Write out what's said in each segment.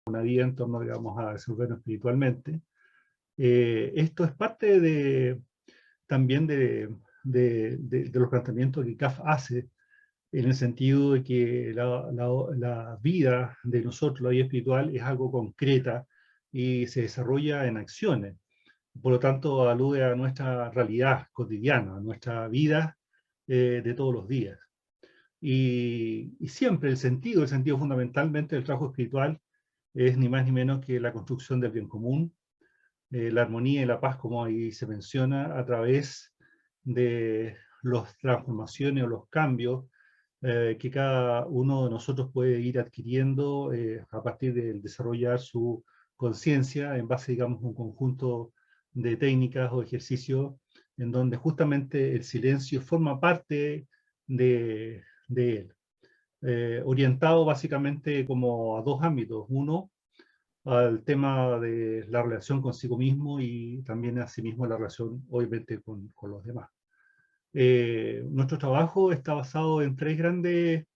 una vida en torno, digamos, a desenvolvernos espiritualmente. Esto es parte también de los planteamientos que CAF hace, en el sentido de que la vida de nosotros, la vida espiritual, es algo concreta y se desarrolla en acciones. Por lo tanto, alude a nuestra realidad cotidiana, a nuestra vida de todos los días. Y siempre el sentido fundamentalmente del trabajo espiritual es ni más ni menos que la construcción del bien común, la armonía y la paz, como ahí se menciona, a través de las transformaciones o los cambios que cada uno de nosotros puede ir adquiriendo a partir de desarrollar su conciencia en base, digamos, a un conjunto de técnicas o ejercicios en donde justamente el silencio forma parte de él. Orientado básicamente como a dos ámbitos. Uno, al tema de la relación consigo mismo y también asimismo la relación, obviamente, con los demás. Nuestro trabajo está basado en tres grandes,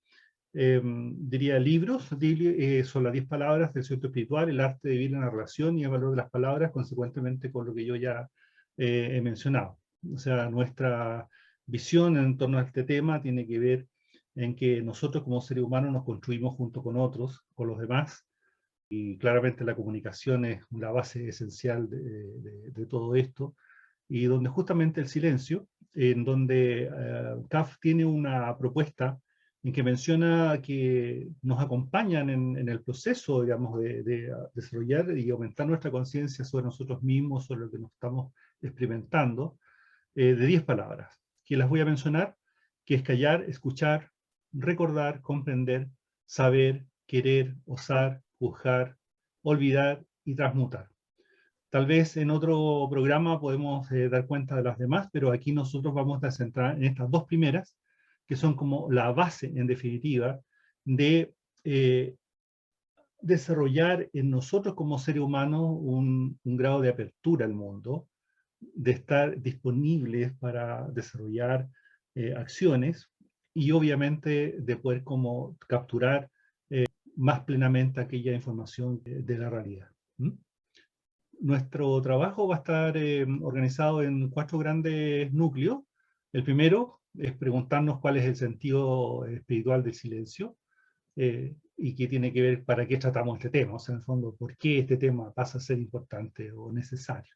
diría, libros. Son las 10 palabras del centro espiritual, el arte de vivir en la relación y el valor de las palabras, consecuentemente con lo que yo ya he mencionado. O sea, nuestra visión en torno a este tema tiene que ver en que nosotros como seres humanos nos construimos junto con otros, con los demás, y claramente la comunicación es la base esencial de todo esto, y donde justamente el silencio, en donde CAF tiene una propuesta en que menciona que nos acompañan en el proceso, digamos, de desarrollar y aumentar nuestra conciencia sobre nosotros mismos, sobre lo que nos estamos experimentando, de 10 palabras, que las voy a mencionar, que es callar, escuchar, recordar, comprender, saber, querer, osar, juzgar, olvidar y transmutar. Tal vez en otro programa podemos dar cuenta de las demás, pero aquí nosotros vamos a centrar en estas dos primeras, que son como la base, en definitiva, de desarrollar en nosotros como seres humanos un grado de apertura al mundo, de estar disponibles para desarrollar acciones y obviamente de poder como capturar más plenamente aquella información de la realidad. ¿Mm? Nuestro trabajo va a estar organizado en 4 grandes núcleos. El primero es preguntarnos cuál es el sentido espiritual del silencio y qué tiene que ver, para qué tratamos este tema, o sea, en el fondo, por qué este tema pasa a ser importante o necesario.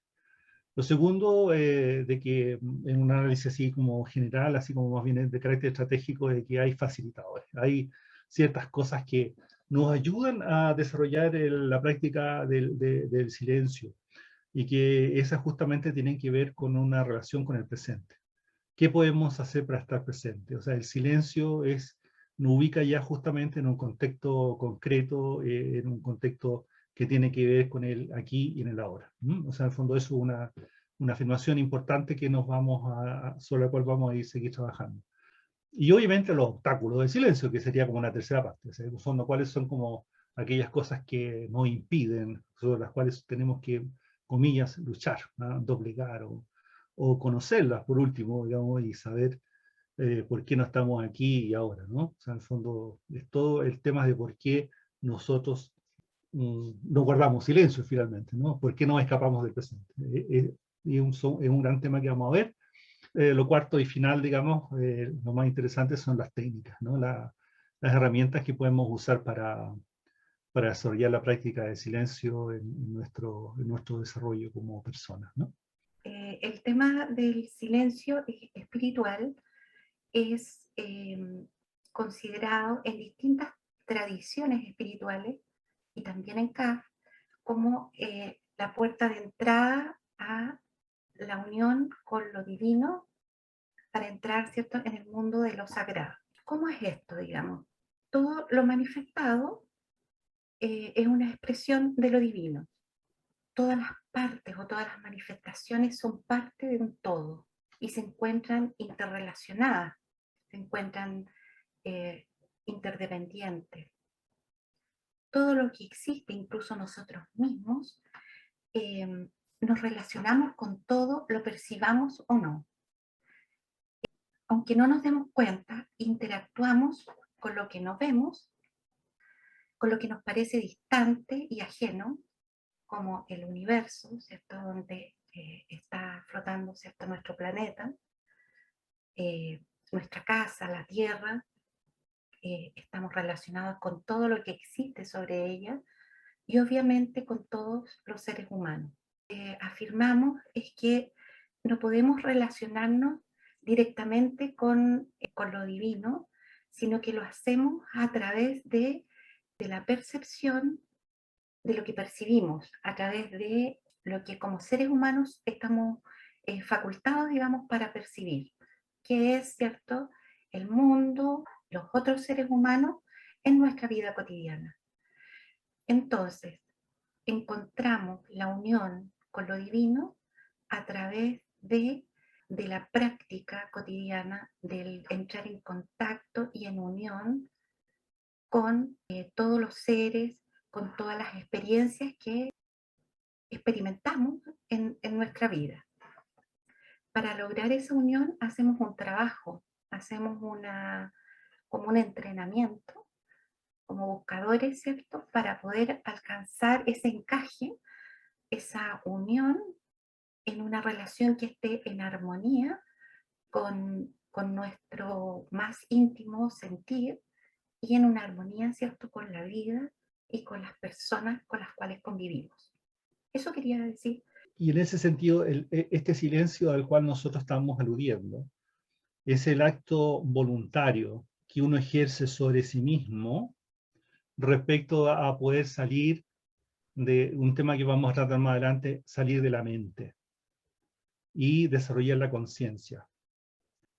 Lo segundo, de que en un análisis así como general, así como más bien de carácter estratégico, de que hay facilitadores, hay ciertas cosas que nos ayudan a desarrollar la práctica del silencio y que esas justamente tienen que ver con una relación con el presente. ¿Qué podemos hacer para estar presente? O sea, el silencio nos ubica ya justamente en un contexto concreto, en un contexto que tiene que ver con el aquí y en el ahora. O sea, en el fondo eso es una afirmación importante que sobre la cual vamos a ir seguir trabajando. Y obviamente los obstáculos del silencio, que sería como una tercera parte. O sea, en el fondo, cuáles son como aquellas cosas que nos impiden, sobre las cuales tenemos que, comillas, luchar, ¿no? Doblegar o conocerlas, por último, digamos, y saber por qué no estamos aquí y ahora, ¿no? O sea, en el fondo, es todo el tema de por qué nosotros no guardamos silencio finalmente, ¿no? ¿Por qué no escapamos del presente? Y es un gran tema que vamos a ver. Lo cuarto y final, digamos, lo más interesante son las técnicas, ¿no? Las herramientas que podemos usar para desarrollar la práctica de silencio en nuestro desarrollo como personas, ¿no? El tema del silencio espiritual es considerado en distintas tradiciones espirituales y también en CAF como la puerta de entrada a la unión con lo divino para entrar, ¿cierto?, en el mundo de lo sagrado. ¿Cómo es esto, digamos? Todo lo manifestado es una expresión de lo divino. Todas las partes o todas las manifestaciones son parte de un todo y se encuentran interrelacionadas, se encuentran eh, interdependientes. Todo lo que existe, incluso nosotros mismos, nos relacionamos con todo, lo percibamos o no. Aunque no nos demos cuenta, interactuamos con lo que no vemos con lo que nos parece distante y ajeno, como el universo, ¿cierto? Donde está flotando, ¿cierto? Nuestro planeta, nuestra casa, la Tierra, estamos relacionados con todo lo que existe sobre ella y obviamente con todos los seres humanos. Afirmamos es que no podemos relacionarnos directamente con lo divino, sino que lo hacemos a través de la percepción de lo que percibimos, a través de lo que como seres humanos estamos facultados, digamos, para percibir, que es, ¿cierto?, el mundo, los otros seres humanos en nuestra vida cotidiana. Entonces, encontramos la unión con lo divino a través de la práctica cotidiana del entrar en contacto y en unión con todos los seres, con todas las experiencias que experimentamos en nuestra vida. Para lograr esa unión hacemos un trabajo, hacemos como un entrenamiento, como buscadores, ¿cierto? Para poder alcanzar ese encaje, esa unión en una relación que esté en armonía con nuestro más íntimo sentir y en una armonía, ¿cierto?, con la vida y con las personas con las cuales convivimos. Eso quería decir. Y en ese sentido, este silencio al cual nosotros estamos aludiendo es el acto voluntario que uno ejerce sobre sí mismo respecto a poder salir de un tema que vamos a tratar más adelante, salir de la mente y desarrollar la conciencia.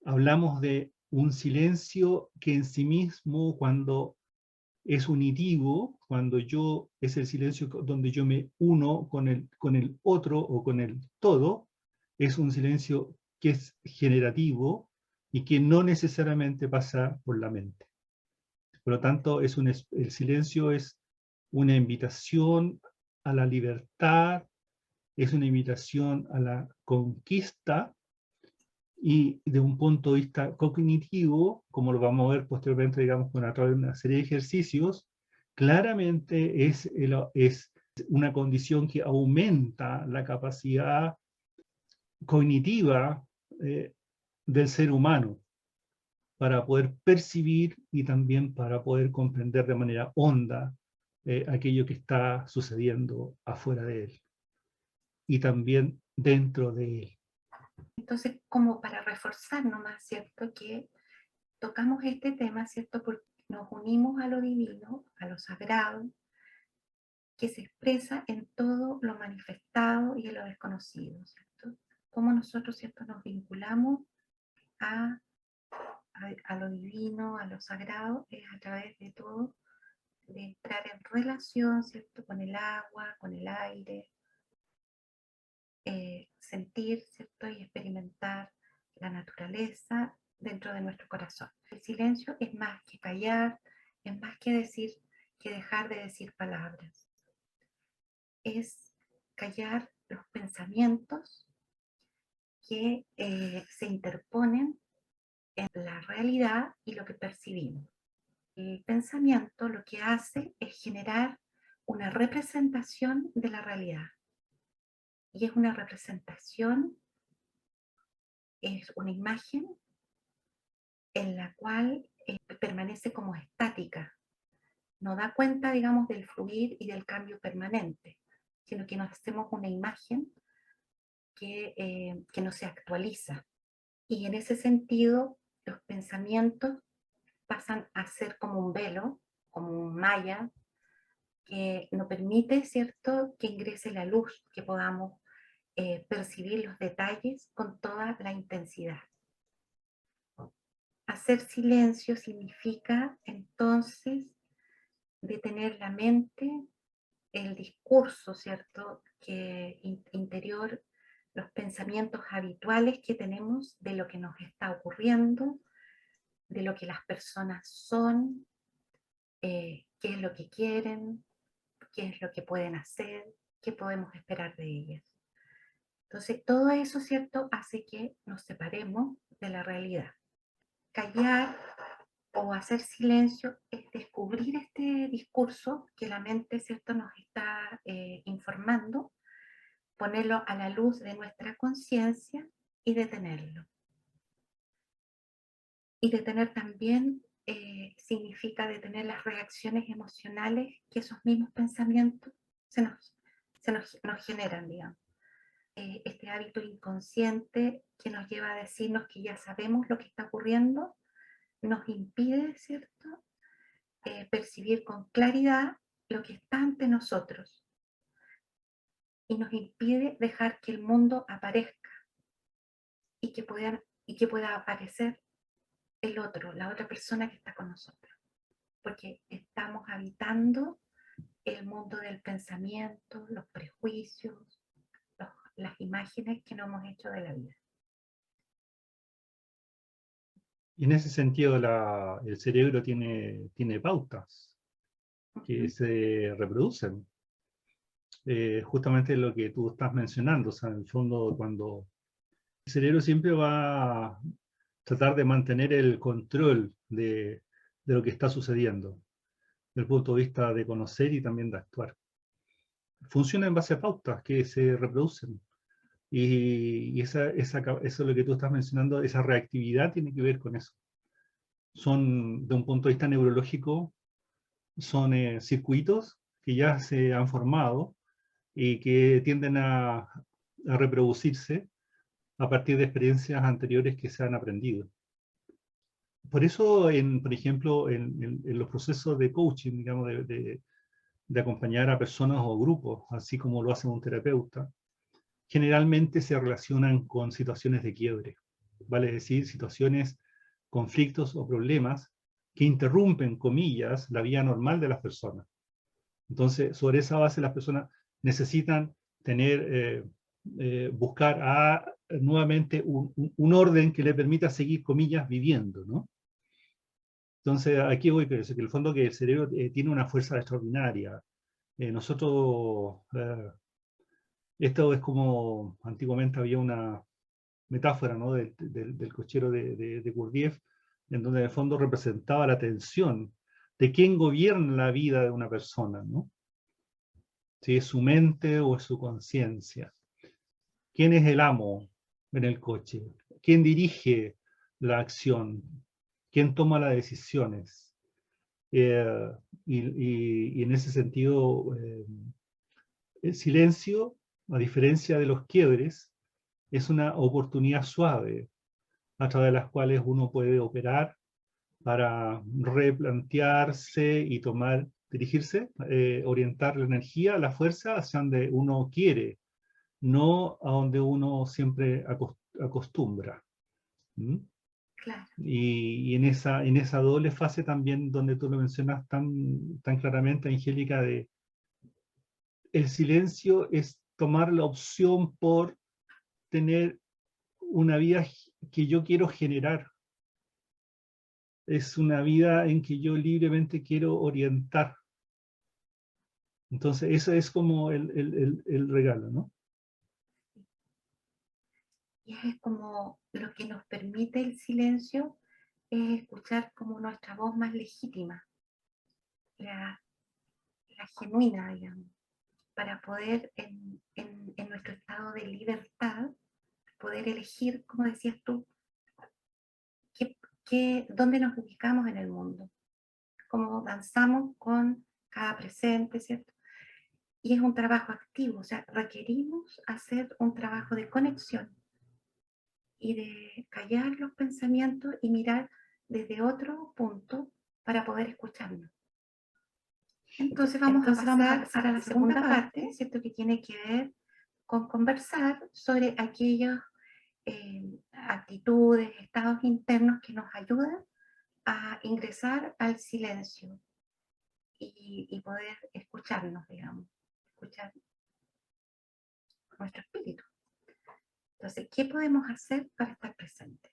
Hablamos de un silencio que en sí mismo, cuando es unitivo, cuando yo, es el silencio donde yo me uno con el otro o con el todo, es un silencio que es generativo y que no necesariamente pasa por la mente. Por lo tanto, el silencio es una invitación a la libertad, es una invitación a la conquista y de un punto de vista cognitivo, como lo vamos a ver posteriormente, digamos, con a través de una serie de ejercicios, claramente es una condición que aumenta la capacidad cognitiva del ser humano para poder percibir y también para poder comprender de manera honda aquello que está sucediendo afuera de él y también dentro de él. Entonces, como para reforzar nomás, ¿cierto?, que tocamos este tema, ¿cierto?, porque nos unimos a lo divino, a lo sagrado, que se expresa en todo lo manifestado y en lo desconocido, ¿cierto? Cómo nosotros, ¿cierto?, nos vinculamos a, a lo divino, a lo sagrado, es a través de todo, de entrar en relación, ¿cierto?, con el agua, con el aire, sentir, ¿cierto?, y experimentar la naturaleza dentro de nuestro corazón. El silencio es más que callar, es más que decir, que dejar de decir palabras. Es callar los pensamientos que se interponen en la realidad y lo que percibimos. El pensamiento lo que hace es generar una representación de la realidad. Y es una representación, es una imagen en la cual permanece como estática. No da cuenta, digamos, del fluir y del cambio permanente, sino que nos hacemos una imagen que no se actualiza. Y en ese sentido, los pensamientos pasan a ser como un velo, como un malla, que no permite, ¿cierto?, que ingrese la luz, que podamos percibir los detalles con toda la intensidad. Hacer silencio significa entonces detener la mente, el discurso, ¿cierto?, que interior, los pensamientos habituales que tenemos de lo que nos está ocurriendo, de lo que las personas son, qué es lo que quieren, qué es lo que pueden hacer, qué podemos esperar de ellas. Entonces, todo eso, ¿cierto?, hace que nos separemos de la realidad. Callar o hacer silencio es descubrir este discurso que la mente, ¿cierto?, nos está informando, ponerlo a la luz de nuestra conciencia y detenerlo. Y detener también significa detener las reacciones emocionales que esos mismos pensamientos nos generan, digamos. Este hábito inconsciente que nos lleva a decirnos que ya sabemos lo que está ocurriendo, nos impide, ¿cierto?, percibir con claridad lo que está ante nosotros y nos impide dejar que el mundo aparezca y que pueda aparecer el otro, la otra persona que está con nosotros, porque estamos habitando el mundo del pensamiento, los prejuicios, las imágenes que nos hemos hecho de la vida. Y en ese sentido el cerebro tiene pautas que se reproducen. Justamente lo que tú estás mencionando, o sea, en el fondo cuando el cerebro siempre va a tratar de mantener el control de lo que está sucediendo, desde el punto de vista de conocer y también de actuar. Funciona en base a pautas que se reproducen. Y eso es lo que tú estás mencionando, esa reactividad tiene que ver con eso. Son, de un punto de vista neurológico, son circuitos que ya se han formado y que tienden a reproducirse a partir de experiencias anteriores que se han aprendido. Por eso, por ejemplo, en los procesos de coaching, digamos, de acompañar a personas o grupos, así como lo hace un terapeuta, generalmente se relacionan con situaciones de quiebre, vale decir, situaciones, conflictos o problemas que interrumpen, comillas, la vida normal de las personas. Entonces, sobre esa base las personas necesitan buscar nuevamente un orden que le permita seguir, comillas, viviendo, ¿no? Entonces, aquí voy, pero es que el fondo que el cerebro tiene una fuerza extraordinaria. Esto es como, antiguamente había una metáfora, ¿no?, del cochero de Gurdjieff, en donde en el fondo representaba la tensión de quién gobierna la vida de una persona, ¿no? Si es su mente o es su conciencia. ¿Quién es el amo en el coche? ¿Quién dirige la acción? ¿Quién toma las decisiones? Y en ese sentido, el silencio, a diferencia de los quiebres, es una oportunidad suave a través de las cuales uno puede operar para replantearse y dirigirse, orientar la energía, la fuerza hacia donde uno quiere, no a donde uno siempre acostumbra. ¿Mm? Claro. Y en esa doble fase también, donde tú lo mencionas tan claramente, Angélica, el silencio es tomar la opción por tener una vida que yo quiero generar. Es una vida en que yo libremente quiero orientar. Entonces, eso es como el regalo, ¿no? Y es como lo que nos permite el silencio, es escuchar como nuestra voz más legítima, la genuina, digamos, para poder en nuestro estado de libertad, poder elegir, como decías tú, dónde nos ubicamos en el mundo, cómo danzamos con cada presente, ¿cierto? Y es un trabajo activo, o sea, requerimos hacer un trabajo de conexión y de callar los pensamientos y mirar desde otro punto para poder escucharnos. Entonces vamos a pasar a la segunda parte, ¿cierto?, que tiene que ver con conversar sobre aquellas actitudes, estados internos que nos ayudan a ingresar al silencio y poder escucharnos, digamos, escuchar nuestro espíritu. Entonces, ¿qué podemos hacer para estar presentes?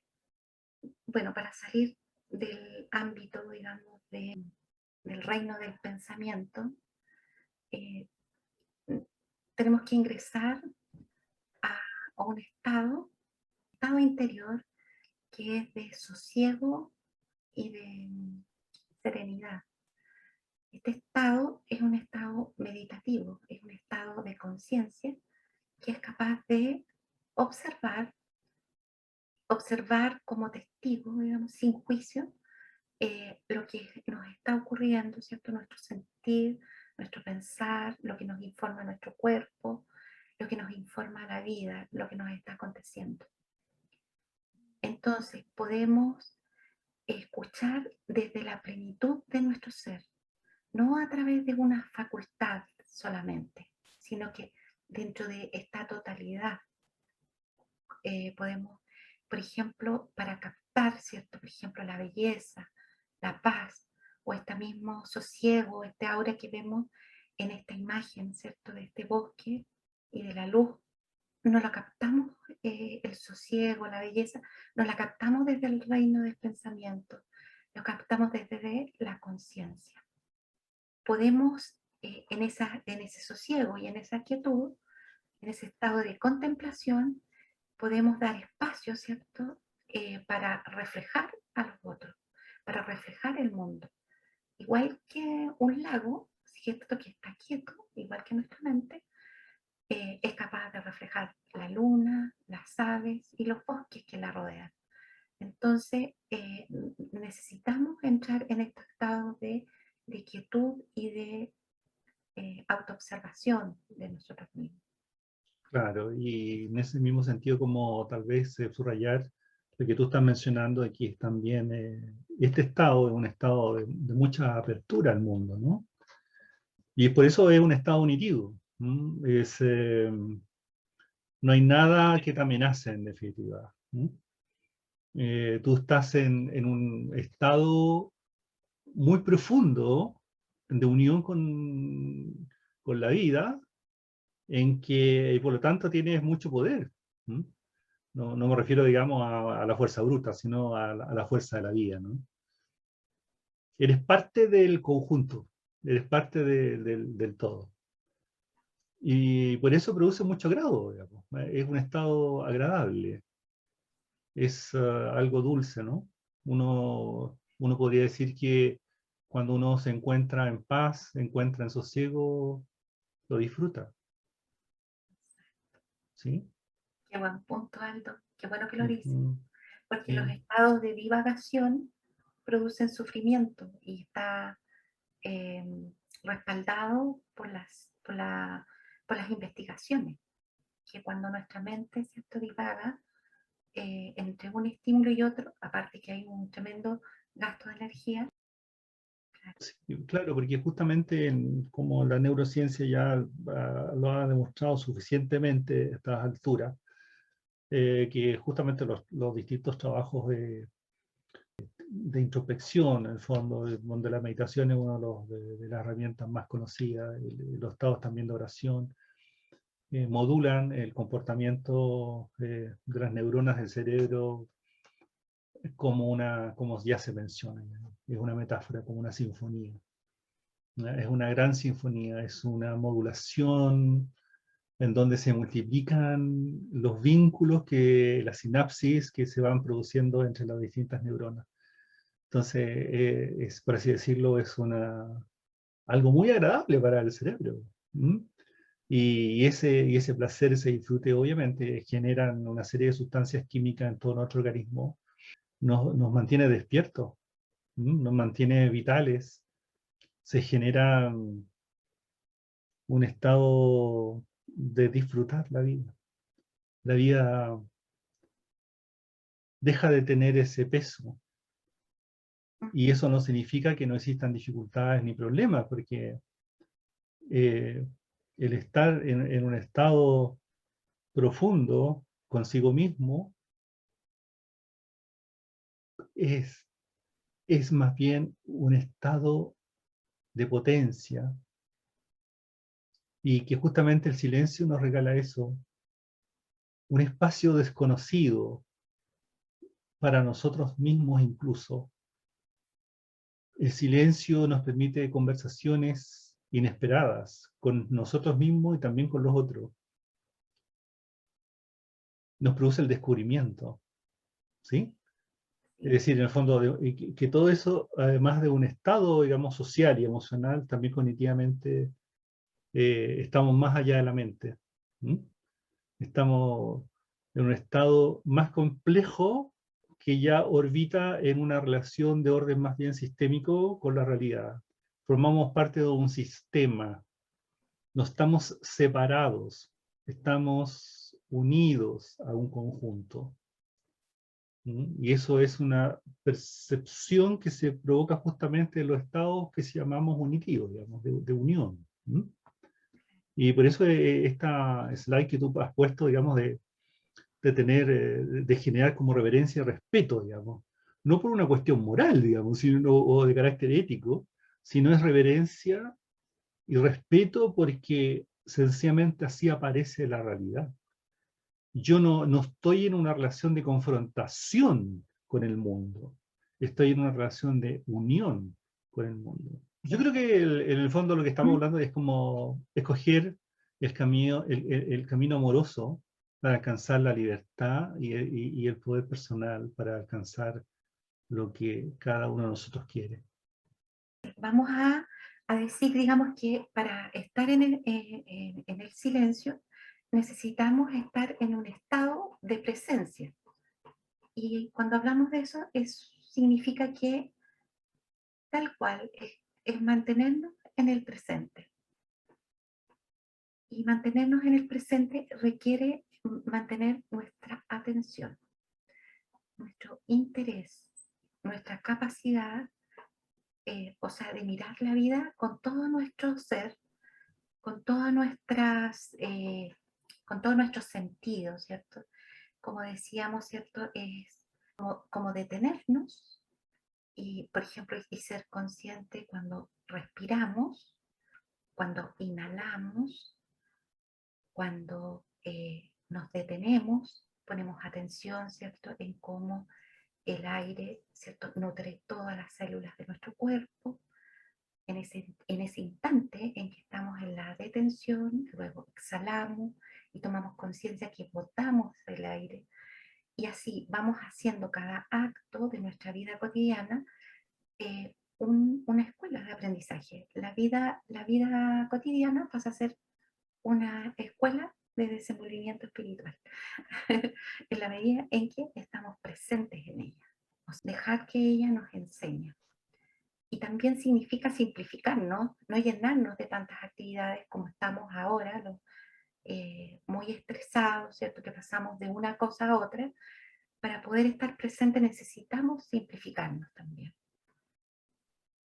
Bueno, para salir del ámbito, digamos, del reino del pensamiento, tenemos que ingresar a un estado interior que es de sosiego y de serenidad. Este estado es un estado meditativo, es un estado de conciencia que es capaz de observar, observar como testigo, digamos, sin juicio, lo que nos está ocurriendo, ¿cierto? Nuestro sentir, nuestro pensar, lo que nos informa nuestro cuerpo, lo que nos informa la vida, lo que nos está aconteciendo. Entonces podemos escuchar desde la plenitud de nuestro ser, no a través de una facultad solamente, sino que dentro de esta totalidad podemos, por ejemplo, para captar, ¿cierto? Por ejemplo, la belleza, la paz, o este mismo sosiego, este aura que vemos en esta imagen, ¿cierto? De este bosque y de la luz, no la captamos, el sosiego, la belleza, no la captamos desde el reino del pensamiento, lo captamos desde la conciencia. Podemos, en ese sosiego y en esa quietud, en ese estado de contemplación, podemos dar espacio, ¿cierto? Para reflejar a los otros, para reflejar el mundo. Igual que un lago, ¿cierto? Que está quieto, igual que nuestra mente, es capaz de reflejar la luna, las aves y los bosques que la rodean. Entonces, necesitamos entrar en este estado de quietud y de autoobservación de nosotros mismos. Claro, y en ese mismo sentido, como tal vez subrayar lo que tú estás mencionando aquí, es también este estado es un estado de mucha apertura al mundo, ¿no? Y por eso es un estado unitivo. Es, no hay nada que te amenace, en definitiva. Tú estás en un estado muy profundo de unión con la vida, en que, y por lo tanto, tienes mucho poder. No, no me refiero, digamos, a la fuerza bruta, sino a la fuerza de la vida, ¿no? Eres parte del conjunto, eres parte del todo. Y por eso produce mucho agrado, digamos. Es un estado agradable, es algo dulce, ¿no? Uno podría decir que cuando uno se encuentra en paz, se encuentra en sosiego, lo disfruta, ¿sí? Qué buen punto, Aldo. Qué bueno que lo dices. Ujú, Porque los sí. estados de divagación producen sufrimiento y está eh, respaldado por las investigaciones, que cuando nuestra mente, ¿cierto?, divaga entre un estímulo y otro, aparte que hay un tremendo gasto de energía. Sí, claro, porque justamente como la neurociencia ya lo ha demostrado suficientemente a estas alturas, que justamente los distintos trabajos de introspección, en el fondo, donde la meditación es una de las herramientas más conocidas, los estados también de oración, modulan el comportamiento de las neuronas del cerebro como ya se menciona, es una metáfora, como una sinfonía. Es una gran sinfonía, es una modulación en donde se multiplican los vínculos, las sinapsis que se van produciendo entre las distintas neuronas. Entonces, por así decirlo, es algo muy agradable para el cerebro. Y ese placer, ese disfrute, obviamente, generan una serie de sustancias químicas en todo nuestro organismo. Nos mantiene despiertos, nos mantiene vitales. Se genera un estado de disfrutar la vida. La vida deja de tener ese peso. Y eso no significa que no existan dificultades ni problemas, porque el estar en un estado profundo consigo mismo es, es más bien un estado de potencia, y que justamente el silencio nos regala eso, un espacio desconocido para nosotros mismos incluso. El silencio nos permite conversaciones inesperadas con nosotros mismos y también con los otros. Nos produce el descubrimiento, ¿sí? Es decir, en el fondo, y que todo eso, además de un estado, digamos, social y emocional, también cognitivamente estamos más allá de la mente. ¿Mm? Estamos en un estado más complejo que ya orbita en una relación de orden más bien sistémico con la realidad. Formamos parte de un sistema, no estamos separados, estamos unidos a un conjunto. ¿Mm? Y eso es una percepción que se provoca justamente en los estados que se llamamos unitivos, digamos, de unión. ¿Mm? Y por eso esta slide que tú has puesto, digamos, de tener, de generar como reverencia y respeto, digamos, no por una cuestión moral, digamos, sino, o de carácter ético, sino es reverencia y respeto porque sencillamente así aparece la realidad. Yo no estoy en una relación de confrontación con el mundo, estoy en una relación de unión con el mundo. Yo creo que en el fondo lo que estamos hablando es como escoger el camino amoroso para alcanzar la libertad y el poder personal para alcanzar lo que cada uno de nosotros quiere. Vamos a decir, digamos, que para estar en el silencio necesitamos estar en un estado de presencia. Y cuando hablamos de eso, significa que tal cual es mantenernos en el presente. Y mantenernos en el presente requiere mantener nuestra atención, nuestro interés, nuestra capacidad, o sea, de mirar la vida con todo nuestro ser, con todas nuestras, con todos nuestros sentidos, ¿cierto? Como decíamos, ¿cierto? Es como detenernos y, por ejemplo, y ser consciente cuando respiramos, cuando inhalamos, cuando nos detenemos, ponemos atención, ¿cierto? En cómo el aire, ¿cierto? Nutre todas las células de nuestro cuerpo. En ese instante en que estamos en la detención, luego exhalamos y tomamos conciencia que botamos el aire. Y así vamos haciendo cada acto de nuestra vida cotidiana una escuela de aprendizaje. La vida cotidiana pasa a ser una escuela de desenvolvimiento espiritual, en la medida en que estamos presentes en ella. Dejar que ella nos enseñe. Y también significa simplificar, ¿no? No llenarnos de tantas actividades como estamos ahora, muy estresados, ¿cierto? Que pasamos de una cosa a otra. Para poder estar presente necesitamos simplificarnos también.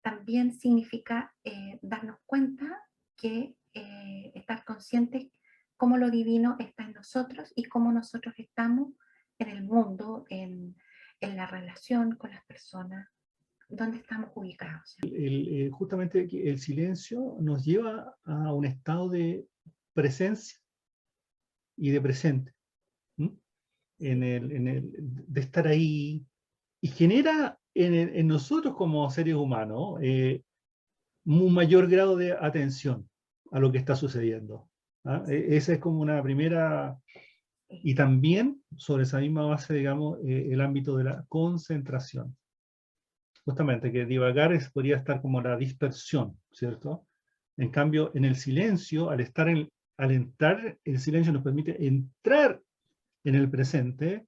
También significa darnos cuenta que estar conscientes cómo lo divino está en nosotros y cómo nosotros estamos en el mundo, en la relación con las personas, donde estamos ubicados. Justamente el silencio nos lleva a un estado de presencia y de presente, ¿Mm? De estar ahí, y genera en nosotros como seres humanos un mayor grado de atención a lo que está sucediendo. ¿Ah? Esa es como una primera, y también sobre esa misma base, digamos, el ámbito de la concentración. Justamente, que divagar podría estar como la dispersión, ¿cierto? En cambio, en el silencio, al entrar, el silencio nos permite entrar en el presente,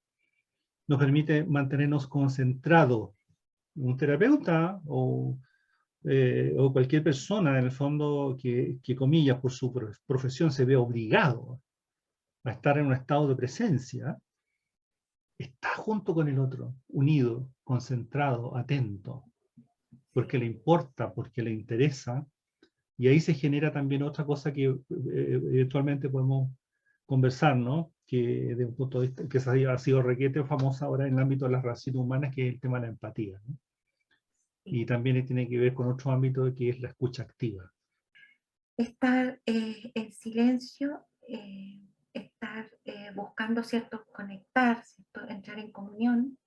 nos permite mantenernos concentrados. Un terapeuta o cualquier persona, en el fondo, que comillas, por su profesión se ve obligado a estar en un estado de presencia, está junto con el otro, unido, concentrado, atento, porque le importa, porque le interesa, y ahí se genera también otra cosa que eventualmente podemos conversar, ¿no? Que de un punto de vista que ha sido requete famosa ahora en el ámbito de las relaciones humanas, que es el tema de la empatía, ¿no? Y también tiene que ver con otro ámbito que es la escucha activa. Estar en silencio, estar buscando, ¿cierto? Conectar, ¿cierto? Entrar en comunión,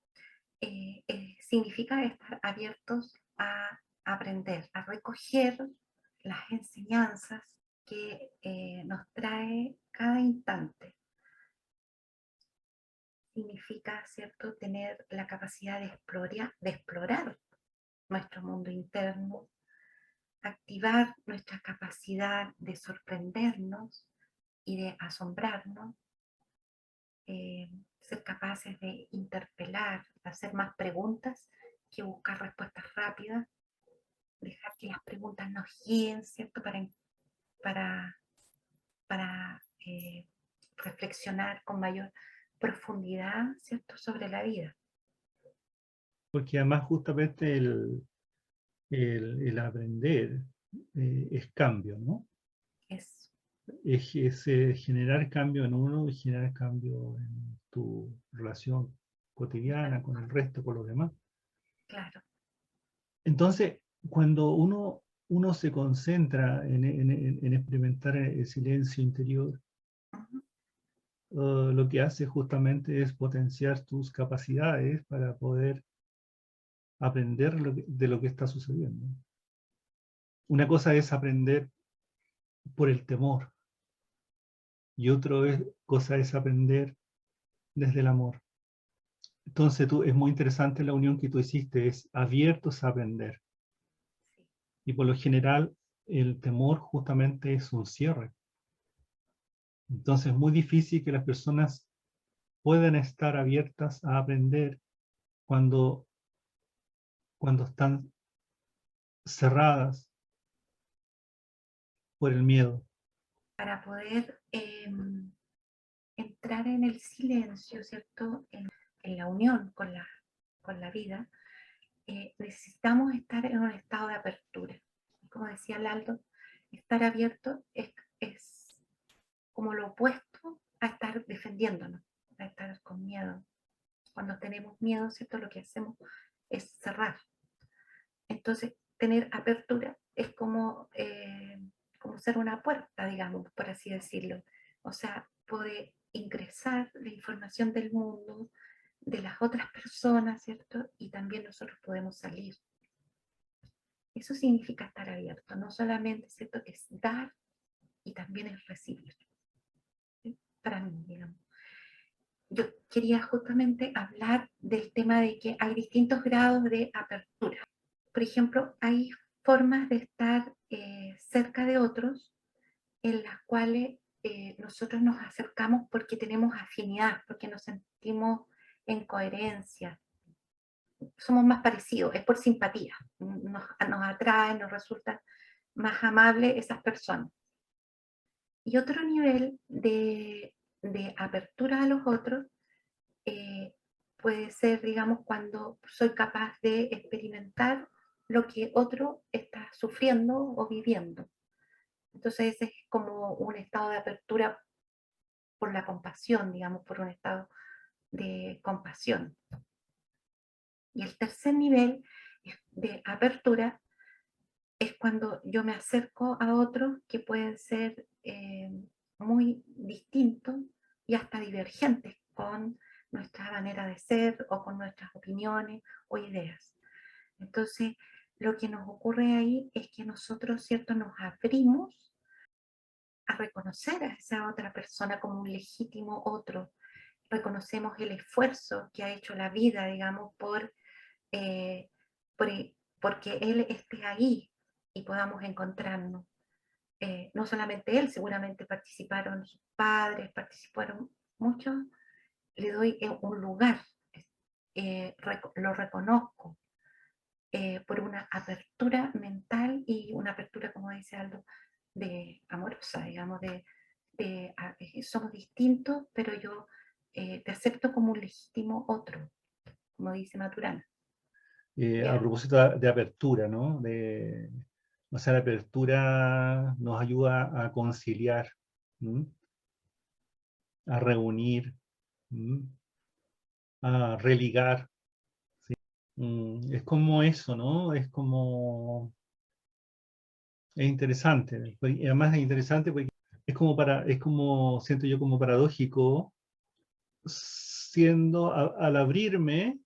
significa estar abiertos a aprender, a recoger las enseñanzas que nos trae cada instante. significa, ¿cierto?, tener la capacidad de explorar nuestro mundo interno, activar nuestra capacidad de sorprendernos y de asombrarnos, ser capaces de interpelar, de hacer más preguntas que buscar respuestas rápidas, dejar que las preguntas nos guíen, ¿cierto?, para, para reflexionar con mayor profundidad, ¿cierto?, sobre la vida. Porque además justamente el aprender es cambio, ¿no? Es, Es generar cambio en uno y generar cambio en tu relación cotidiana con el resto, con los demás. claro. Entonces, cuando uno se concentra en experimentar el silencio interior, Ujú. lo que hace justamente es potenciar tus capacidades para poder aprender de lo que está sucediendo. Una cosa es aprender por el temor y otra cosa es aprender desde el amor. Entonces es muy interesante la unión que tú hiciste, es abiertos a aprender. Sí, Y por lo general el temor justamente es un cierre. Entonces es muy difícil que las personas puedan estar abiertas a aprender cuando, cuando están cerradas por el miedo. para poder entrar en el silencio, ¿cierto? En la unión con la vida, necesitamos estar en un estado de apertura. Como decía Laldo, estar abierto es como lo opuesto a estar defendiéndonos, a estar con miedo. Cuando tenemos miedo, ¿cierto? Lo que hacemos es cerrar. Entonces, tener apertura es como ser una puerta, digamos, por así decirlo. O sea, poder ingresar la información del mundo, de las otras personas, ¿cierto? Y también nosotros podemos salir. Eso significa estar abierto, no solamente, ¿cierto?, es dar y también es recibir. ¿Sí? Para mí, digamos. Yo quería justamente hablar del tema de que hay distintos grados de apertura. Por ejemplo, hay formas de estar cerca de otros en las cuales nosotros nos acercamos porque tenemos afinidad, porque nos sentimos en coherencia, somos más parecidos, es por simpatía, nos atrae, nos resulta más amable esas personas. Y otro nivel de apertura a los otros eh, puede ser, digamos, cuando soy capaz de experimentar lo que otro está sufriendo o viviendo. Entonces ese es como un estado de apertura por la compasión, digamos, por un estado de compasión. Y el tercer nivel de apertura es cuando yo me acerco a otros que pueden ser muy distintos y hasta divergentes con nuestra manera de ser o con nuestras opiniones o ideas. Entonces, lo que nos ocurre ahí es que nosotros, ¿cierto?, nos abrimos a reconocer a esa otra persona como un legítimo otro. Reconocemos el esfuerzo que ha hecho la vida, digamos, eh, por porque él esté ahí y podamos encontrarnos. No solamente él, seguramente participaron sus padres, participaron muchos, le doy un lugar, lo reconozco por una apertura mental y una apertura, como dice Aldo, de amorosa, digamos, somos distintos, pero yo te acepto como un legítimo otro, como dice Maturana. A propósito de apertura, ¿no? O sea, la apertura nos ayuda a conciliar, ¿m? A reunir, ¿m? A religar. Es como eso, ¿no? Es interesante. Y además es interesante porque es como, siento yo como paradójico, al abrirme,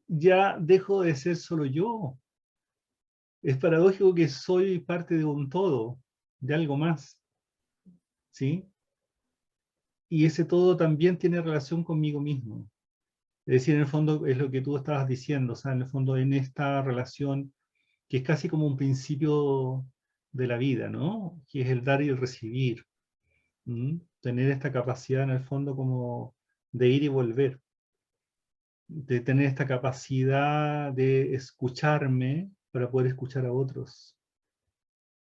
ya dejo de ser solo yo. Es paradójico que soy parte de un todo, de algo más, ¿sí? y ese todo también tiene relación conmigo mismo. Es decir, en el fondo es lo que tú estabas diciendo, o sea, en el fondo en esta relación que es casi como un principio de la vida, ¿no? Que es el dar y el recibir. Tener esta capacidad en el fondo como de ir y volver, de tener esta capacidad de escucharme para poder escuchar a otros,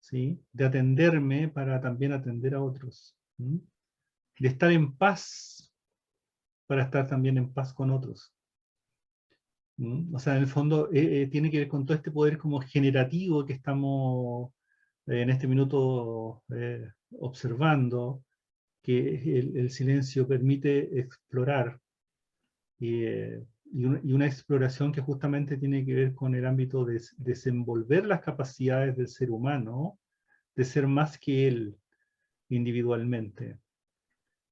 ¿sí? De atenderme para también atender a otros, de estar en paz para estar también en paz con otros. O sea, en el fondo tiene que ver con todo este poder como generativo que estamos en este minuto observando, que el silencio permite explorar y una exploración que justamente tiene que ver con el ámbito de desenvolver las capacidades del ser humano, de ser más que él individualmente.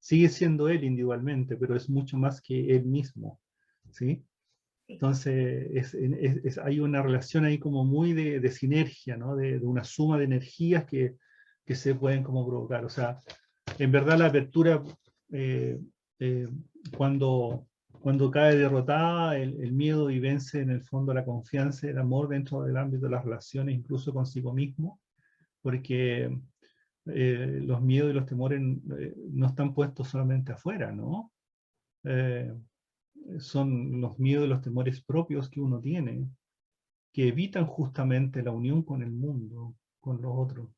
Sigue siendo él individualmente, pero es mucho más que él mismo, ¿sí? Sí. Entonces, hay una relación ahí como muy de sinergia, ¿no? De una suma de energías que se pueden como provocar. O sea, en verdad la apertura, eh, eh, cuando, cuando cae derrotada, el miedo y vence en el fondo la confianza y el amor dentro del ámbito de las relaciones, incluso consigo mismo, porque los miedos y los temores no están puestos solamente afuera, ¿no? Eh, son los miedos y los temores propios que uno tiene, que evitan justamente la unión con el mundo, con los otros.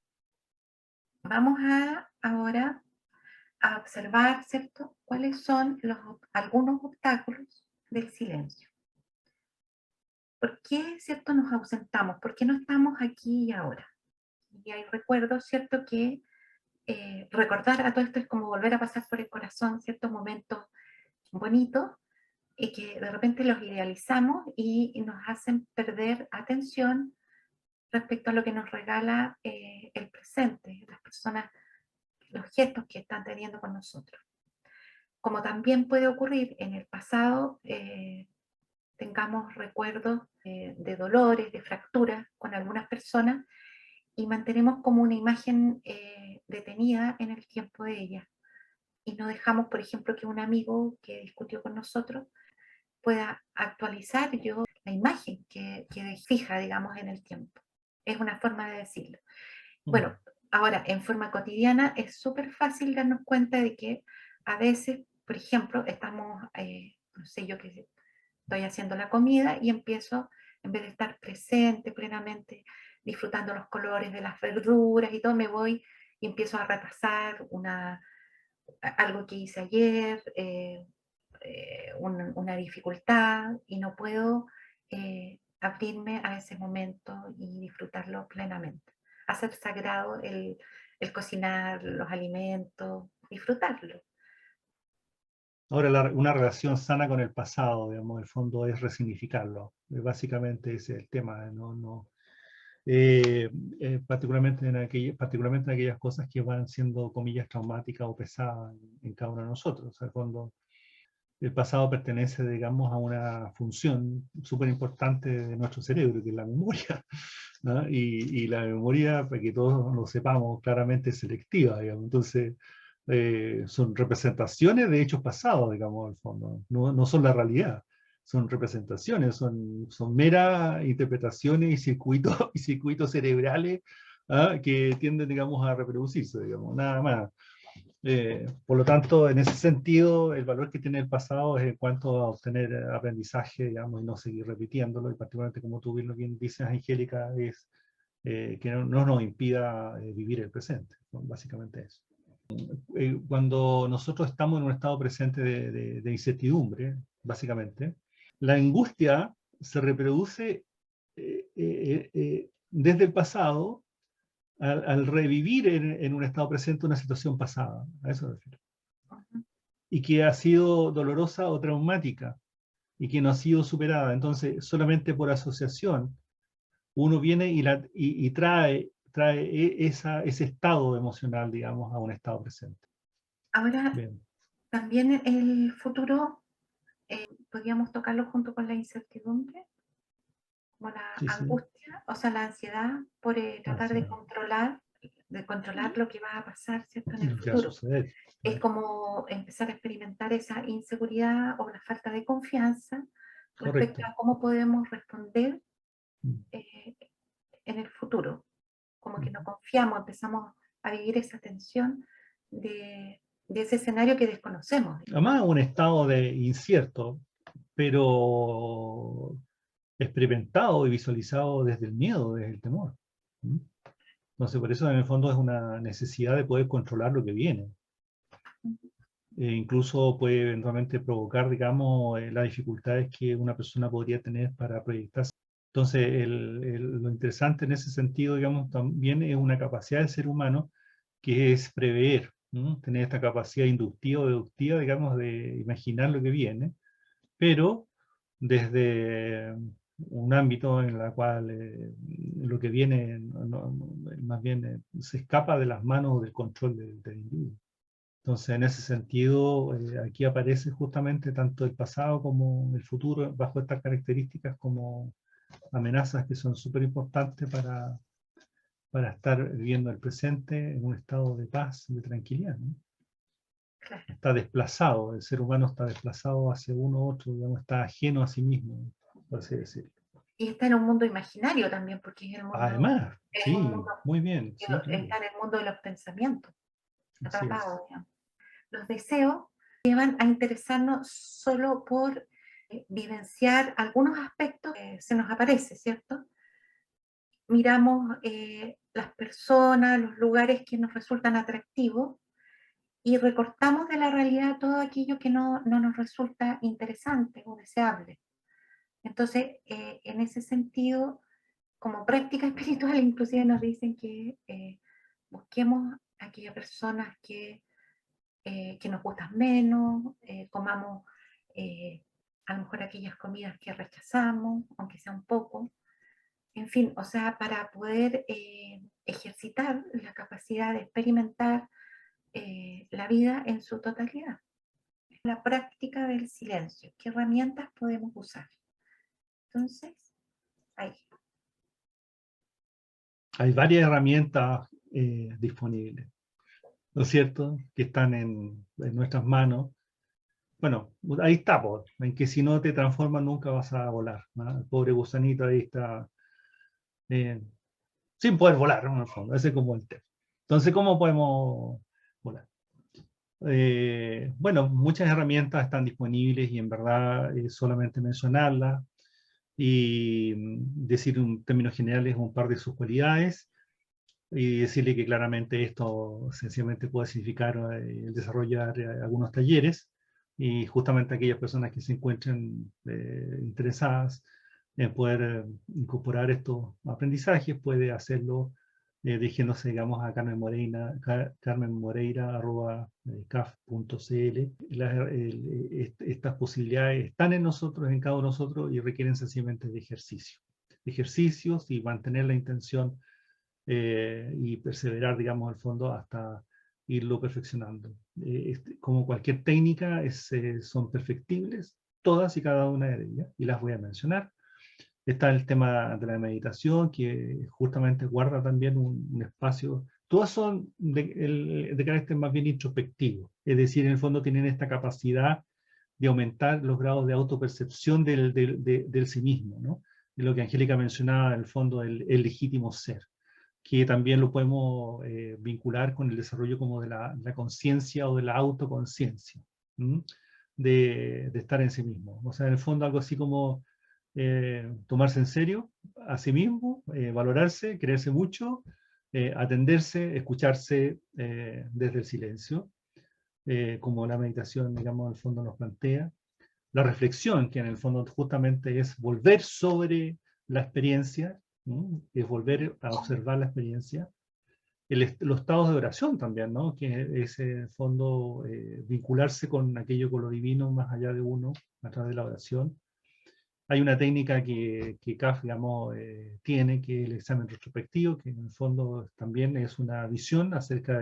Vamos a ahora a observar, ¿cierto?, cuáles son algunos obstáculos del silencio. ¿Por qué, cierto, nos ausentamos? ¿Por qué no estamos aquí y ahora? Y hay recuerdos, ¿cierto?, que recordar a todo esto es como volver a pasar por el corazón ciertos momentos bonitos y que de repente los idealizamos y nos hacen perder atención respecto a lo que nos regala el presente, las personas, los gestos que están teniendo con nosotros. Como también puede ocurrir en el pasado, tengamos recuerdos de dolores, de fracturas con algunas personas y mantenemos como una imagen detenida en el tiempo de ellas. Y no dejamos, por ejemplo, que un amigo que discutió con nosotros pueda actualizar yo la imagen que fija, digamos, en el tiempo. Es una forma de decirlo. Mm. Bueno, ahora, en forma cotidiana es súper fácil darnos cuenta de que a veces, por ejemplo, estamos, no sé, yo que estoy haciendo la comida y empiezo, en vez de estar presente plenamente, disfrutando los colores de las verduras y todo, me voy y empiezo a repasar algo que hice ayer, una dificultad, y no puedo abrirme a ese momento y disfrutarlo plenamente. Hacer sagrado el cocinar los alimentos, disfrutarlo. Ahora, una relación sana con el pasado, digamos, en el fondo es resignificarlo. Básicamente ese es el tema, ¿no? Particularmente en aquellas cosas que van siendo, comillas, traumáticas o pesadas en cada uno de nosotros. O sea, el fondo, el pasado pertenece, digamos, a una función súper importante de nuestro cerebro, que es la memoria, ¿no? Y la memoria, para que todos lo sepamos, claramente es selectiva, digamos. Entonces, son representaciones de hechos pasados, digamos, al fondo. No son la realidad, son representaciones, son meras interpretaciones y circuitos, y circuitos cerebrales, ¿ah? Que tienden, digamos, a reproducirse, digamos, nada más. Por lo tanto, en ese sentido, el valor que tiene el pasado es en cuanto a obtener aprendizaje, digamos, y no seguir repitiéndolo, y particularmente, como tú bien dices, Angélica, es que no nos impida vivir el presente, ¿no? Básicamente eso. Cuando nosotros estamos en un estado presente de incertidumbre, básicamente, la angustia se reproduce desde el pasado al revivir en un estado presente una situación pasada, a eso me refiero, Ujú. y que ha sido dolorosa o traumática, y que no ha sido superada. Entonces, solamente por asociación, uno viene y trae ese estado emocional, digamos, a un estado presente. Ahora, Bien. también el futuro, podríamos tocarlo junto con la incertidumbre, como la Sí, sí. angustia, o sea, la ansiedad por tratar de Ansiedad. controlar de controlar lo que va a pasar, ¿cierto?, en el Lo que va a futuro. suceder. Es como empezar a experimentar esa inseguridad o la falta de confianza respecto Correcto. a cómo podemos responder Mm. en el futuro. Como que no confiamos, empezamos a vivir esa tensión de ese escenario que desconocemos. Además, un estado de incierto, pero experimentado y visualizado desde el miedo, desde el temor. ¿Mm? Entonces, por eso en el fondo es una necesidad de poder controlar lo que viene. Incluso puede eventualmente provocar, digamos, las dificultades que una persona podría tener para proyectarse. Entonces, lo interesante en ese sentido, digamos, también es una capacidad del ser humano que es prever, ¿no? Tener esta capacidad inductiva o deductiva, digamos, de imaginar lo que viene, pero desde un ámbito en el cual lo que viene más bien se escapa de las manos o del control del individuo. Entonces, en ese sentido, aquí aparece justamente tanto el pasado como el futuro bajo estas características como amenazas que son súper importantes para estar viviendo el presente en un estado de paz, de tranquilidad, ¿no? Claro. Está desplazado, el ser humano está desplazado hacia uno u otro, digamos, está ajeno a sí mismo, por así decirlo. Y está en un mundo imaginario también, porque es el mundo, Además, es un sí, mundo muy bien, que sí, claro, está en el mundo de los pensamientos, así es. atrapado, digamos. Los deseos llevan a interesarnos solo por vivenciar algunos aspectos que se nos aparece, ¿cierto? Miramos las personas, los lugares que nos resultan atractivos y recortamos de la realidad todo aquello que no nos resulta interesante o deseable. Entonces, en ese sentido, como práctica espiritual, inclusive nos dicen que busquemos aquellas personas que nos gustan menos, comamos a lo mejor aquellas comidas que rechazamos, aunque sea un poco. En fin, o sea, para poder ejercitar la capacidad de experimentar la vida en su totalidad. La práctica del silencio, ¿qué herramientas podemos usar? Entonces, ahí. Hay varias herramientas disponibles, ¿no es cierto?, que están en nuestras manos. Bueno, ahí está, pues, en que si no te transformas nunca vas a volar, ¿no? El pobre gusanito ahí está eh, sin poder volar, ¿no? En el fondo, ese es como el tema. Entonces, ¿cómo podemos volar? Bueno, muchas herramientas están disponibles y en verdad solamente mencionarlas y decir en términos generales un par de sus cualidades y decirle que claramente esto sencillamente puede significar el desarrollar algunos talleres y justamente aquellas personas que se encuentren interesadas en poder incorporar estos aprendizajes puede hacerlo dirigiéndose, digamos, a Carmen Moreira, carmenmoreira@caf.cl. Estas posibilidades están en nosotros, en cada uno de nosotros, y requieren sencillamente de ejercicios y mantener la intención y perseverar, digamos, al fondo hasta irlo perfeccionando. Como cualquier técnica, son perfectibles, todas y cada una de ellas, y las voy a mencionar. Está el tema de la meditación, que justamente guarda también un espacio. Todas son de carácter más bien introspectivo, es decir, en el fondo tienen esta capacidad de aumentar los grados de autopercepción del sí mismo, ¿no? De lo que Angélica mencionaba, en el fondo, el legítimo ser, que también lo podemos vincular con el desarrollo como de la conciencia o de la autoconciencia, de estar en sí mismo. O sea, en el fondo algo así como tomarse en serio a sí mismo, valorarse, quererse mucho, atenderse, escucharse desde el silencio, como la meditación, digamos, en el fondo nos plantea. La reflexión, que en el fondo justamente es volver sobre la experiencia, ¿no? Es volver a observar la experiencia. Los estados de oración también, ¿no? Que es en el fondo vincularse con aquello, con lo divino más allá de uno, a través de la oración. Hay una técnica que CAF, digamos, tiene, que es el examen retrospectivo, que en el fondo también es una visión acerca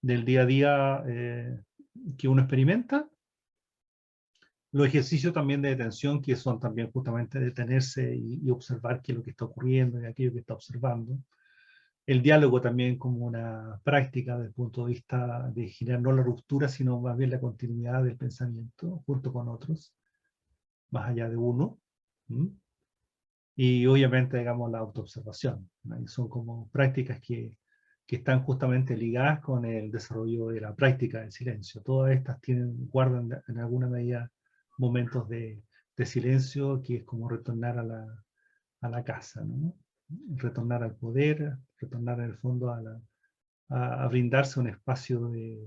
del día a día que uno experimenta. Los ejercicios también de detención, que son también justamente detenerse y observar qué es lo que está ocurriendo y aquello que está observando. El diálogo también como una práctica desde el punto de vista de generar no la ruptura, sino más bien la continuidad del pensamiento junto con otros, más allá de uno. ¿Mm? Y obviamente, digamos, la autoobservación, ¿no? Y son como prácticas que están justamente ligadas con el desarrollo de la práctica del silencio. Todas estas guardan en alguna medida momentos de silencio, que es como retornar a la casa, ¿no? Retornar al poder, retornar en el fondo a brindarse un espacio de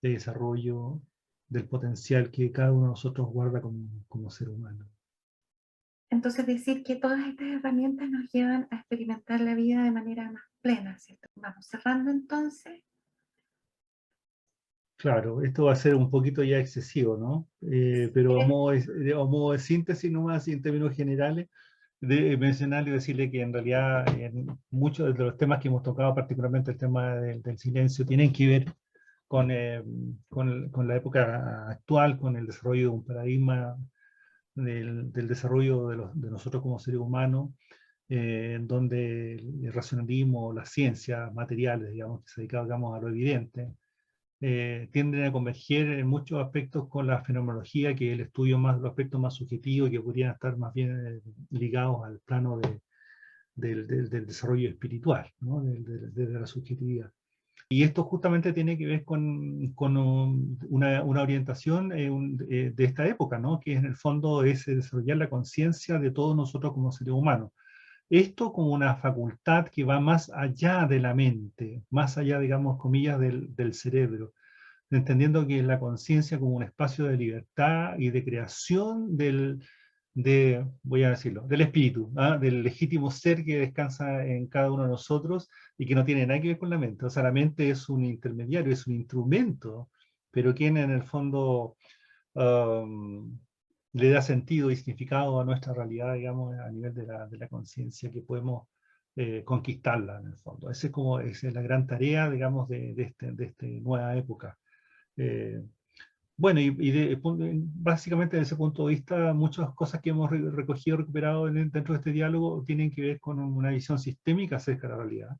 desarrollo del potencial que cada uno de nosotros guarda como ser humano. Entonces decir que todas estas herramientas nos llevan a experimentar la vida de manera más plena, ¿cierto? Vamos cerrando entonces. Claro, esto va a ser un poquito ya excesivo, ¿no? Pero a modo de síntesis nomás y en términos generales, de mencionar y decirle que en realidad en muchos de los temas que hemos tocado, particularmente el tema del silencio, tienen que ver con la época actual, con el desarrollo de un paradigma del desarrollo de nosotros como seres humanos, en donde el racionalismo, las ciencias materiales, digamos, que se dedican, digamos, a lo evidente, tienden a converger en muchos aspectos con la fenomenología, que es el estudio más de los aspectos más subjetivos, que podrían estar más bien ligados al plano del desarrollo espiritual, ¿no? De la subjetividad. Y esto justamente tiene que ver con una orientación de esta época, ¿no? Que en el fondo es desarrollar la conciencia de todos nosotros como seres humanos. Esto como una facultad que va más allá de la mente, más allá, digamos, comillas, del cerebro, entendiendo que la conciencia como un espacio de libertad y de creación voy a decirlo, del espíritu, ¿ah? Del legítimo ser que descansa en cada uno de nosotros y que no tiene nada que ver con la mente. O sea, la mente es un intermediario, es un instrumento, pero quien en el fondo um, le da sentido y significado a nuestra realidad, digamos, a nivel de la conciencia, que podemos conquistarla en el fondo. Esa es la gran tarea, digamos, de esta nueva época. Eh, bueno, básicamente desde ese punto de vista, muchas cosas que hemos recogido, recuperado dentro de este diálogo tienen que ver con una visión sistémica acerca de la realidad.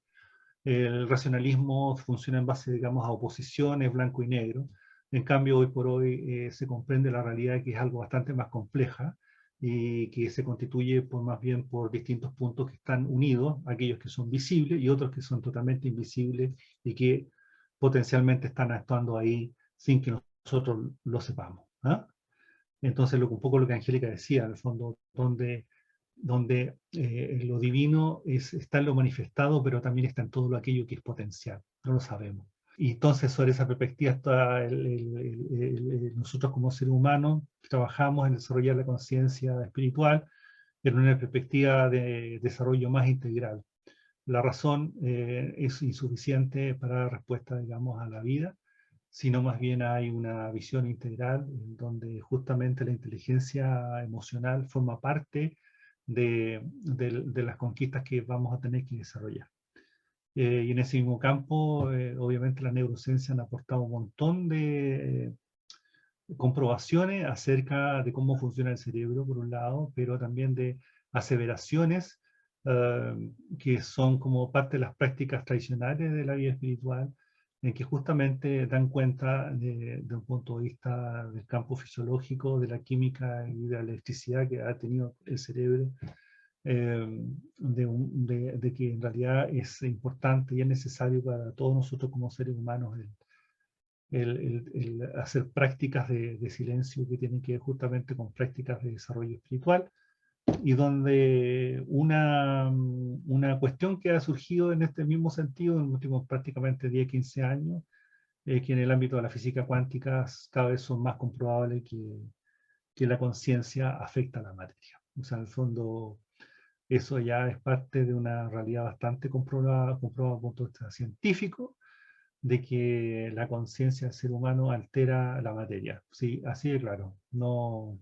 El racionalismo funciona en base, digamos, a oposiciones, blanco y negro. En cambio, hoy por hoy se comprende la realidad, que es algo bastante más compleja y que se constituye más bien por distintos puntos que están unidos, aquellos que son visibles y otros que son totalmente invisibles y que potencialmente están actuando ahí sin que nosotros lo sepamos. ¿Ah? Entonces, un poco lo que Angélica decía, en el fondo, donde lo divino está en lo manifestado, pero también está en todo lo aquello que es potencial, no lo sabemos. Y entonces, sobre esa perspectiva, está nosotros como seres humanos trabajamos en desarrollar la conciencia espiritual en una perspectiva de desarrollo más integral. La razón es insuficiente para dar respuesta, digamos, a la vida, sino más bien hay una visión integral en donde justamente la inteligencia emocional forma parte de las conquistas que vamos a tener que desarrollar. Y en ese mismo campo, obviamente las neurociencias han aportado un montón de comprobaciones acerca de cómo funciona el cerebro, por un lado, pero también de aseveraciones que son como parte de las prácticas tradicionales de la vida espiritual, en que justamente dan cuenta de un punto de vista del campo fisiológico, de la química y de la electricidad que ha tenido el cerebro, de que en realidad es importante y es necesario para todos nosotros como seres humanos el hacer prácticas de silencio que tienen que ver justamente con prácticas de desarrollo espiritual, y donde una cuestión que ha surgido en este mismo sentido en los últimos prácticamente 10, 15 años, que en el ámbito de la física cuántica cada vez son más comprobables que la conciencia afecta a la materia. O sea, en el fondo, eso ya es parte de una realidad bastante comprobada desde el punto de vista científico, de que la conciencia del ser humano altera la materia. Sí, así de claro. No,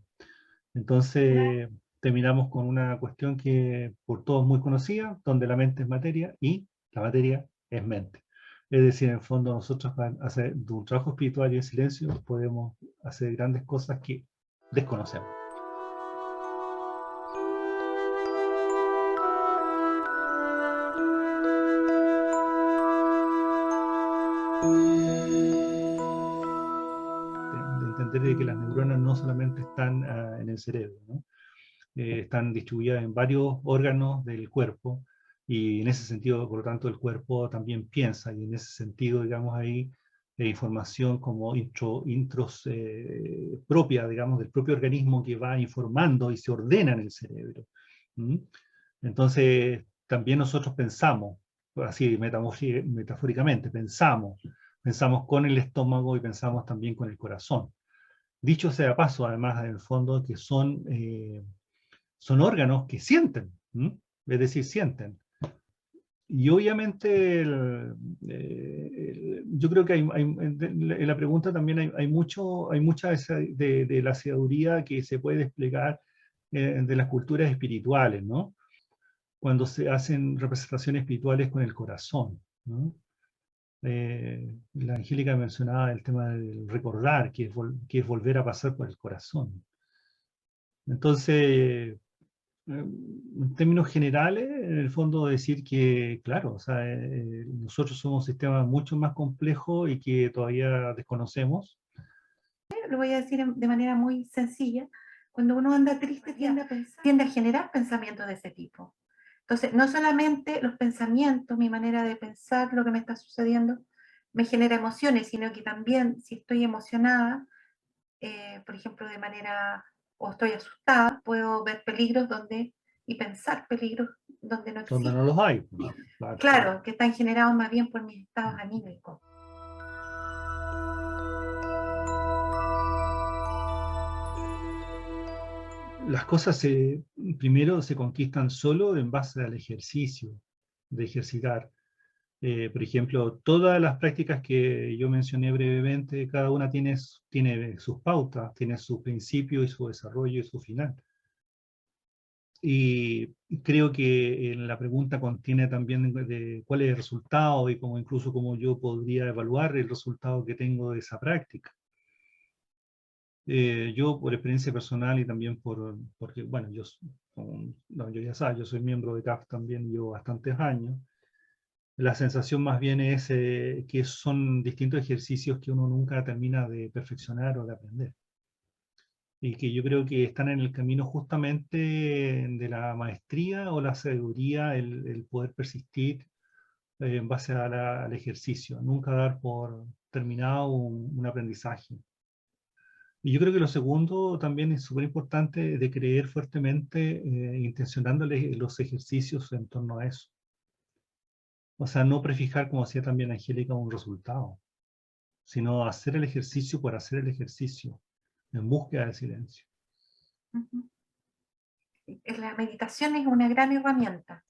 entonces terminamos con una cuestión que por todos muy conocida, donde la mente es materia y la materia es mente. Es decir, en el fondo nosotros hacer de un trabajo espiritual y en silencio podemos hacer grandes cosas que desconocemos. entender de que las neuronas no solamente están en el cerebro, ¿no? Están distribuidas en varios órganos del cuerpo, y en ese sentido, por lo tanto, el cuerpo también piensa, y en ese sentido, digamos, ahí información como intros propia, digamos, del propio organismo que va informando y se ordena en el cerebro. ¿Mm? Entonces, también nosotros pensamos, así metafóricamente, pensamos con el estómago y pensamos también con el corazón. Dicho sea de paso, además, en el fondo, que son órganos que sienten, ¿m? Es decir, sienten. Y obviamente, yo creo que en la pregunta también hay mucha de la sabiduría que se puede desplegar de las culturas espirituales, ¿no? Cuando se hacen representaciones espirituales con el corazón, ¿no? La Angélica mencionaba el tema del recordar, que es volver a pasar por el corazón. Entonces, en términos generales, en el fondo decir que, claro, o sea, nosotros somos un sistema mucho más complejo y que todavía desconocemos. Lo voy a decir de manera muy sencilla. Cuando uno anda triste tiende a generar pensamientos de ese tipo. Entonces, no solamente los pensamientos, mi manera de pensar, lo que me está sucediendo, me genera emociones, sino que también si estoy emocionada, por ejemplo, de manera, o estoy asustada, puedo ver peligros y pensar peligros donde no Donde existen. no los hay. Claro. Claro, que están generados más bien por mis estados anímicos. Las cosas primero se conquistan solo en base al ejercicio, de ejercitar. Por ejemplo, todas las prácticas que yo mencioné brevemente, cada una tiene sus pautas, tiene su principio y su desarrollo y su final. Y creo que en la pregunta contiene también de cuál es el resultado y incluso cómo yo podría evaluar el resultado que tengo de esa práctica. Yo, por experiencia personal y también porque, bueno, yo ya sabes, yo soy miembro de CAF también, llevo bastantes años. La sensación más bien es que son distintos ejercicios que uno nunca termina de perfeccionar o de aprender. Y que yo creo que están en el camino justamente de la maestría o la sabiduría, el poder persistir en base al ejercicio, nunca dar por terminado un aprendizaje. Y yo creo que lo segundo también es súper importante de creer fuertemente, intencionando los ejercicios en torno a eso. O sea, no prefijar, como decía también Angélica, un resultado, sino hacer el ejercicio por hacer el ejercicio, en búsqueda del silencio. Uh-huh. La meditación es una gran herramienta.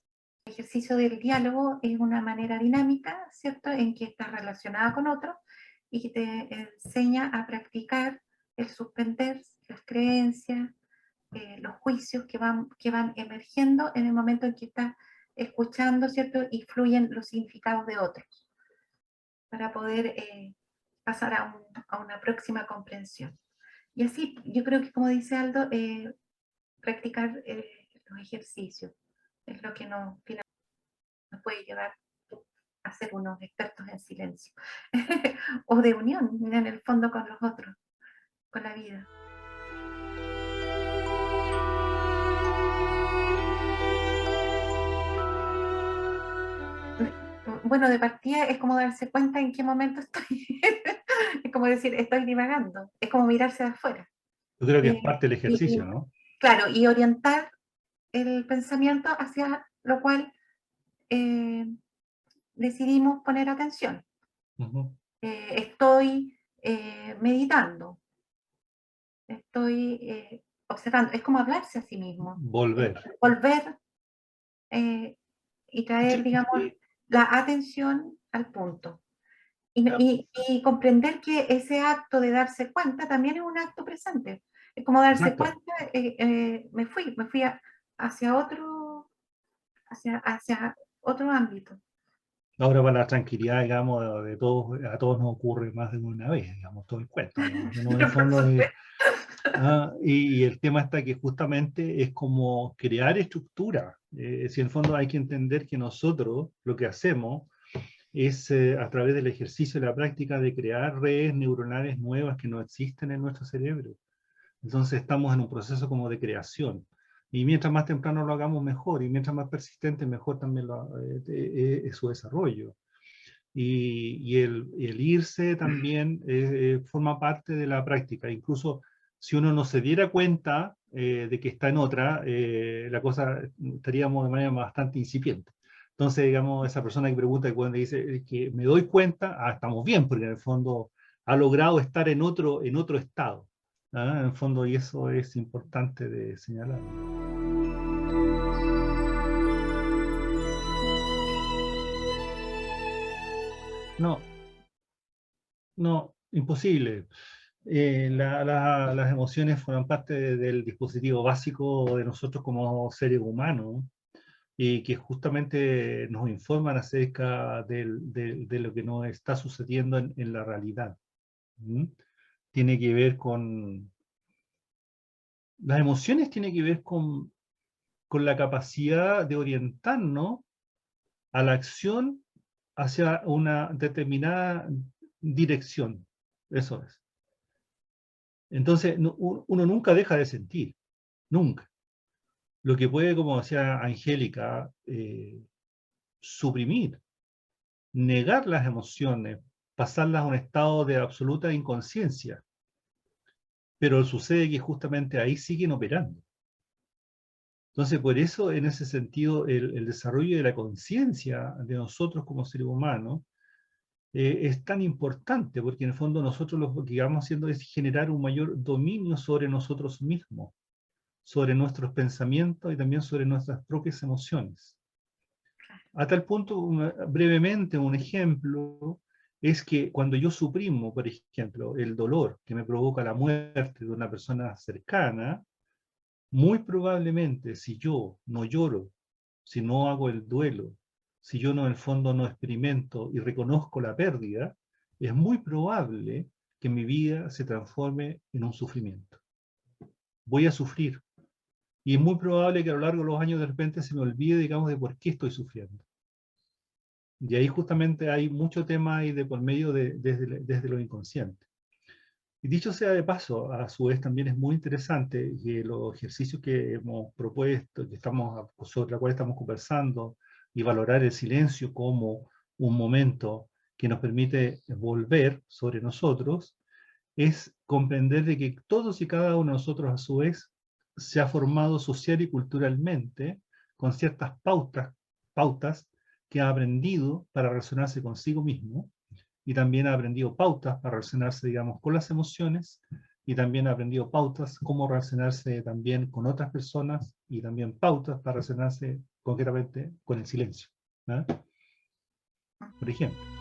El ejercicio del diálogo es una manera dinámica, ¿cierto?, en que estás relacionada con otros y que te enseña a practicar el suspender las creencias, los juicios que van emergiendo en el momento en que estás escuchando, ¿cierto?, y fluyen los significados de otros, para poder pasar a una próxima comprensión. Y así, yo creo que, como dice Aldo, practicar los ejercicios es lo que nos puede llevar a ser unos expertos en silencio o de unión en el fondo con los otros, con la vida. Bueno, de partida es como darse cuenta en qué momento estoy. Es como decir, estoy divagando. Es como mirarse de afuera. Yo creo que es parte del Y, ejercicio, ¿no? claro, y orientar el pensamiento hacia lo cual decidimos poner atención. Uh-huh. Estoy meditando, estoy observando. Es como hablarse a sí mismo. Volver. Volver y traer, digamos, la atención al punto. Y comprender que ese acto de darse cuenta también es un acto presente. Es como darse Exacto. cuenta, me fui hacia otro ámbito. Ahora, para la tranquilidad, digamos, de todos, a todos nos ocurre más de una vez, digamos, todo el cuento, digamos, ¿no? En el fondo y el tema está que justamente es como crear estructura. Si en el fondo hay que entender que nosotros lo que hacemos es a través del ejercicio y la práctica de crear redes neuronales nuevas que no existen en nuestro cerebro. Entonces estamos en un proceso como de creación. Y mientras más temprano lo hagamos, mejor. Y mientras más persistente, mejor también es su desarrollo. Y el irse también forma parte de la práctica. Incluso si uno no se diera cuenta de que está en otra, la cosa estaríamos de manera bastante incipiente. Entonces, digamos, esa persona que pregunta cuando dice que me doy cuenta, estamos bien, porque en el fondo ha logrado estar en otro estado. En el fondo, y eso es importante de señalar. No, no, imposible. Las emociones forman parte del dispositivo básico de nosotros como seres humanos y que justamente nos informan acerca de lo que nos está sucediendo en la realidad. ¿Mm? Tiene que ver con... Las emociones tienen que ver con la capacidad de orientarnos a la acción hacia una determinada dirección. Eso es. Entonces, uno nunca deja de sentir, nunca. Lo que puede, como decía Angélica, suprimir, negar las emociones, pasarlas a un estado de absoluta inconsciencia. Pero sucede que justamente ahí siguen operando. Entonces, por eso, en ese sentido, el desarrollo de la conciencia de nosotros como seres humanos es tan importante, porque en el fondo nosotros lo que vamos haciendo es generar un mayor dominio sobre nosotros mismos, sobre nuestros pensamientos y también sobre nuestras propias emociones. A tal punto, brevemente, un ejemplo es que cuando yo suprimo, por ejemplo, el dolor que me provoca la muerte de una persona cercana, muy probablemente si yo no lloro, si no hago el duelo, si yo no en el fondo no experimento y reconozco la pérdida, es muy probable que mi vida se transforme en un sufrimiento. Voy a sufrir. Y es muy probable que a lo largo de los años de repente se me olvide, digamos, de por qué estoy sufriendo. Y ahí justamente hay mucho tema ahí de por medio desde lo inconsciente. Y dicho sea de paso, a su vez también es muy interesante que los ejercicios que hemos propuesto, sobre los cuales estamos conversando, y valorar el silencio como un momento que nos permite volver sobre nosotros, es comprender de que todos y cada uno de nosotros a su vez se ha formado social y culturalmente con ciertas pautas que ha aprendido para relacionarse consigo mismo, y también ha aprendido pautas para relacionarse, digamos, con las emociones, y también ha aprendido pautas cómo relacionarse también con otras personas, y también pautas para relacionarse concretamente con el silencio, ¿eh? Por ejemplo.